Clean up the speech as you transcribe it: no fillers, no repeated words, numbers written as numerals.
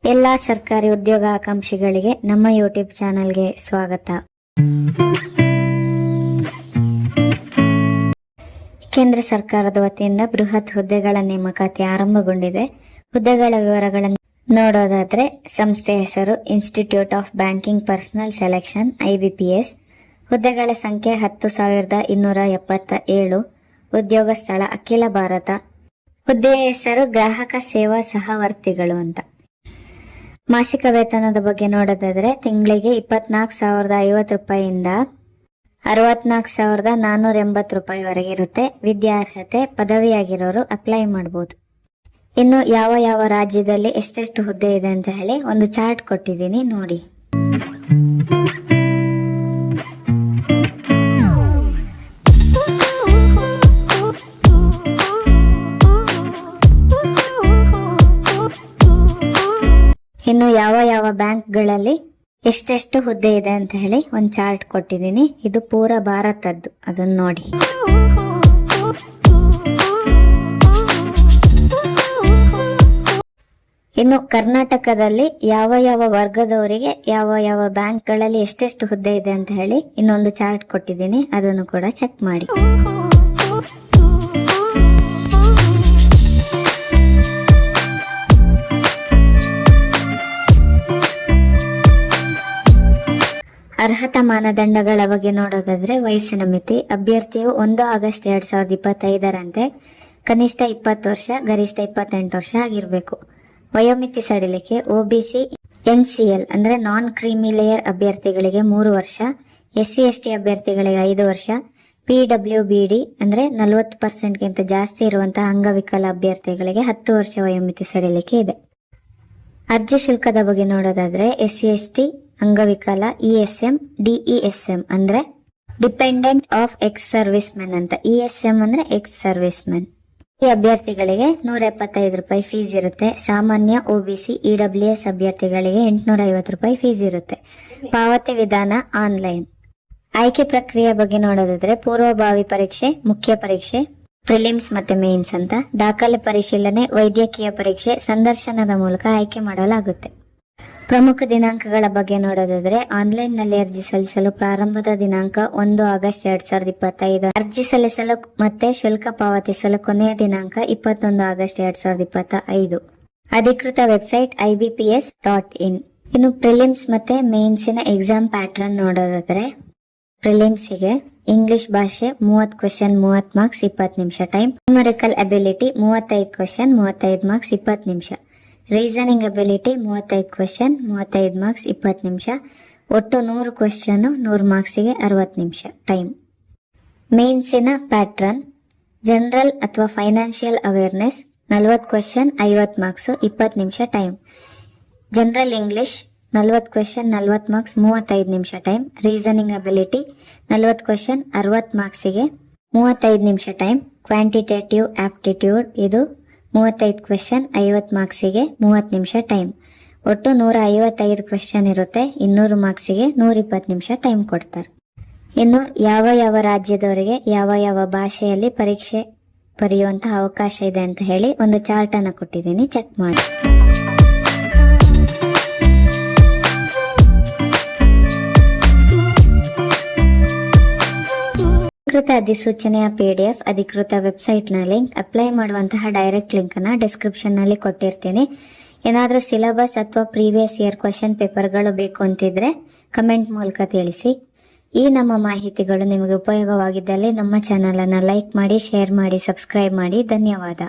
ಎಲ್ಲ ಸರ್ಕಾರಿ ಉದ್ಯೋಗ ಆಕಾಂಕ್ಷಿಗಳಿಗೆ ನಮ್ಮ ಯೂಟ್ಯೂಬ್ ಚಾನೆಲ್ಗೆ ಸ್ವಾಗತ. ಕೇಂದ್ರ ಸರ್ಕಾರದ ವತಿಯಿಂದ ಬೃಹತ್ ಹುದ್ದೆಗಳ ನೇಮಕಾತಿ ಆರಂಭಗೊಂಡಿದೆ. ಹುದ್ದೆಗಳ ವಿವರಗಳನ್ನು ನೋಡೋದಾದ್ರೆ, ಸಂಸ್ಥೆ ಹೆಸರು institute of banking personal selection IBPS. ಹುದ್ದೆಗಳ ಸಂಖ್ಯೆ 10,277. ಉದ್ಯೋಗ ಸ್ಥಳ ಅಖಿಲ ಭಾರತ. ಹುದ್ದೆಯ ಹೆಸರು ಗ್ರಾಹಕ ಸೇವಾ ಸಹವರ್ತಿಗಳು ಅಂತ. ಮಾಸಿಕ ವೇತನದ ಬಗ್ಗೆ ನೋಡೋದಾದ್ರೆ, ತಿಂಗಳಿಗೆ 24,050 ರೂಪಾಯಿಯಿಂದ 64,480 ರೂಪಾಯಿವರೆಗೆ ಇರುತ್ತೆ. ವಿದ್ಯಾರ್ಹತೆ ಪದವಿಯಾಗಿರೋರು ಅಪ್ಲೈ ಮಾಡಬಹುದು. ಇನ್ನು ಯಾವ ಯಾವ ರಾಜ್ಯದಲ್ಲಿ ಎಷ್ಟೆಷ್ಟು ಹುದ್ದೆ ಇದೆ ಅಂತ ಹೇಳಿ ಒಂದು ಚಾರ್ಟ್ ಕೊಟ್ಟಿದ್ದೀನಿ, ನೋಡಿ. ಇನ್ನು ಯಾವ ಯಾವ ಬ್ಯಾಂಕ್ಗಳಲ್ಲಿ ಎಷ್ಟೆಷ್ಟು ಹುದ್ದೆ ಇದೆ ಅಂತ ಹೇಳಿ ಒಂದು ಚಾರ್ಟ್ ಕೊಟ್ಟಿದ್ದೀನಿ. ಇದು ಪೂರ ಭಾರತದ್ದು, ಅದನ್ನ ನೋಡಿ. ಇನ್ನು ಕರ್ನಾಟಕದಲ್ಲಿ ಯಾವ ಯಾವ ವರ್ಗದವರಿಗೆ ಯಾವ ಯಾವ ಬ್ಯಾಂಕ್ಗಳಲ್ಲಿ ಎಷ್ಟೆಷ್ಟು ಹುದ್ದೆ ಇದೆ ಅಂತ ಹೇಳಿ ಇನ್ನೊಂದು ಚಾರ್ಟ್ ಕೊಟ್ಟಿದ್ದೀನಿ, ಅದನ್ನು ಕೂಡ ಚೆಕ್ ಮಾಡಿ. ಅರ್ಹತಾ ಮಾನದಂಡಗಳ ಬಗ್ಗೆ ನೋಡೋದಾದ್ರೆ, ವಯಸ್ಸಿನ ಮಿತಿ ಅಭ್ಯರ್ಥಿಯು 1 ಆಗಸ್ಟ್ 2025ರಂತೆ ಕನಿಷ್ಠ 20 ವರ್ಷ ಗರಿಷ್ಠ 28 ವರ್ಷ ಆಗಿರಬೇಕು. ವಯೋಮಿತಿ ಸಡಿಲಿಕೆ OBC NCL ಅಂದ್ರೆ ನಾನ್ ಕ್ರೀಮಿ ಲೇಯರ್ ಅಭ್ಯರ್ಥಿಗಳಿಗೆ 3 ವರ್ಷ, SC/ST ಅಭ್ಯರ್ಥಿಗಳಿಗೆ 5 ವರ್ಷ, PWBD ಅಂದ್ರೆ 40%ಗಿಂತ ಜಾಸ್ತಿ ಇರುವಂತಹ ಅಂಗವಿಕಲ ಅಭ್ಯರ್ಥಿಗಳಿಗೆ 10 ವರ್ಷ ವಯೋಮಿತಿ ಸಡಿಲಿಕೆ ಇದೆ. ಅರ್ಜಿ ಶುಲ್ಕದ ಬಗ್ಗೆ ನೋಡೋದಾದ್ರೆ, SC/ST ಅಂಗವಿಕಲ ESM DESM ಅಂದ್ರೆ dependent of ex service men ಅಂತ, ESM ಅಂದ್ರೆ ಎಕ್ಸ್ ಸರ್ವಿಸ್ ಮೆನ್. ಈ ಅಭ್ಯರ್ಥಿಗಳಿಗೆ 175 ರೂಪಾಯಿ ಫೀಸ್ ಇರುತ್ತೆ. ಸಾಮಾನ್ಯ OBC EWS ಅಭ್ಯರ್ಥಿಗಳಿಗೆ 850 ರೂಪಾಯಿ ಫೀಸ್ ಇರುತ್ತೆ. ಪಾವತಿ ವಿಧಾನ ಆನ್ಲೈನ್. ಆಯ್ಕೆ ಪ್ರಕ್ರಿಯೆ ಬಗ್ಗೆ ನೋಡೋದಾದ್ರೆ, ಪೂರ್ವಭಾವಿ ಪರೀಕ್ಷೆ, ಮುಖ್ಯ ಪರೀಕ್ಷೆ, ಪ್ರಿಲಿಮ್ಸ್ ಮತ್ತೆ ಮೇನ್ಸ್ ಅಂತ, ದಾಖಲೆ ಪರಿಶೀಲನೆ, ವೈದ್ಯಕೀಯ ಪರೀಕ್ಷೆ, ಸಂದರ್ಶನದ ಮೂಲಕ ಆಯ್ಕೆ ಮಾಡಲಾಗುತ್ತೆ. ಪ್ರಮುಖ ದಿನಾಂಕಗಳ ಬಗ್ಗೆ ನೋಡೋದಾದ್ರೆ, ಆನ್ಲೈನ್ ನಲ್ಲಿ ಅರ್ಜಿ ಸಲ್ಲಿಸಲು ಪ್ರಾರಂಭದ ದಿನಾಂಕ 1 ಆಗಸ್ಟ್ 2025. ಅರ್ಜಿ ಸಲ್ಲಿಸಲು ಮತ್ತೆ ಶುಲ್ಕ ಪಾವತಿಸಲು ಕೊನೆಯ ದಿನಾಂಕ 21 ಆಗಸ್ಟ್ 2025. ಅಧಿಕೃತ ವೆಬ್ಸೈಟ್ IBPS.in. ಇನ್ನು ಪ್ರಿಲಿಮ್ಸ್ ಮತ್ತೆ ಮೇನ್ಸಿನ ಎಕ್ಸಾಮ್ ಪ್ಯಾಟರ್ನ್ ನೋಡೋದಾದ್ರೆ, ಪ್ರಿಲಿಮ್ಸ್ಗೆ ಇಂಗ್ಲಿಷ್ ಭಾಷೆ 30 ಕ್ವೆಶ್ಚನ್ 30 ಮಾರ್ಕ್ಸ್ 20 ನಿಮಿಷ time. Numerical ability 35 question 35 marks 20 ನಿಮಿಷ. ರೀಸನಿಂಗ್ ಅಬಿಲಿಟಿ 35 ಕ್ವೆಶ್ಚನ್ 35 ಮಾರ್ಕ್ಸ್ 20 ನಿಮಿಷ. ಒಟ್ಟು 100 ಕ್ವೆಶ್ಚನ್ 100 ಮಾರ್ಕ್ಸಿಗೆ 60 ನಿಮಿಷ ಟೈಮ್. ಮೇನ್ಸಿನ ಪ್ಯಾಟ್ರನ್ ಜನರಲ್ ಅಥವಾ ಫೈನಾನ್ಷಿಯಲ್ ಅವೇರ್ನೆಸ್ 40 ಕ್ವೆಶ್ಚನ್ 50 ಮಾರ್ಕ್ಸ್ 20 ನಿಮಿಷ time. General English 40 question 40 marks 35 ನಿಮಿಷ ಟೈಮ್. ರೀಸನಿಂಗ್ ಅಬಿಲಿಟಿ 40 ಕ್ವೆಶ್ಚನ್ 60 ಮಾರ್ಕ್ಸಿಗೆ 35 ನಿಮಿಷ ಟೈಮ್. ಕ್ವಾಂಟಿಟೇಟಿವ್ ಆಪ್ಟಿಟ್ಯೂಡ್ ಇದು 35 ಕ್ವೆಶ್ಚನ್ 50 ಮಾರ್ಕ್ಸಿಗೆ 30 ನಿಮಿಷ ಟೈಮ್. ಒಟ್ಟು 155 ಕ್ವೆಶ್ಚನ್ ಇರುತ್ತೆ. 200 ಮಾರ್ಕ್ಸಿಗೆ 120 ನಿಮಿಷ ಟೈಮ್ ಕೊಡ್ತಾರೆ. ಇನ್ನು ಯಾವ ಯಾವ ರಾಜ್ಯದವರಿಗೆ ಯಾವ ಯಾವ ಭಾಷೆಯಲ್ಲಿ ಪರೀಕ್ಷೆ ಬರೆಯುವಂತಹ ಅವಕಾಶ ಇದೆ ಅಂತ ಹೇಳಿ ಒಂದು ಚಾರ್ಟ್ ಅನ್ನು ಕೊಟ್ಟಿದ್ದೀನಿ, ಚೆಕ್ ಮಾಡಿ. ಅಧಿಕೃತ ಅಧಿಸೂಚನೆಯ PDF ಅಧಿಕೃತ ವೆಬ್ಸೈಟ್ ನ ಲಿಂಕ್, ಅಪ್ಲೈ ಮಾಡುವಂತಹ ಡೈರೆಕ್ಟ್ ಲಿಂಕ್ ಅನ್ನ ಡಿಸ್ಕ್ರಿಪ್ಷನ್ ನಲ್ಲಿ ಕೊಟ್ಟಿರ್ತೀನಿ. ಏನಾದ್ರೂ ಸಿಲೆಬಸ್ ಅಥವಾ ಪ್ರೀವಿಯಸ್ ಇಯರ್ ಕ್ವೆಶ್ಚನ್ ಪೇಪರ್ಗಳು ಬೇಕು ಅಂತಿದ್ರೆ ಕಮೆಂಟ್ ಮೂಲಕ ತಿಳಿಸಿ. ಈ ನಮ್ಮ ಮಾಹಿತಿಗಳು ನಿಮಗೆ ಉಪಯೋಗವಾಗಿದ್ದಲ್ಲಿ ನಮ್ಮ ಚಾನೆಲ್ ಅನ್ನ ಲೈಕ್ ಮಾಡಿ, ಶೇರ್ ಮಾಡಿ, ಸಬ್ಸ್ಕ್ರೈಬ್ ಮಾಡಿ. ಧನ್ಯವಾದ.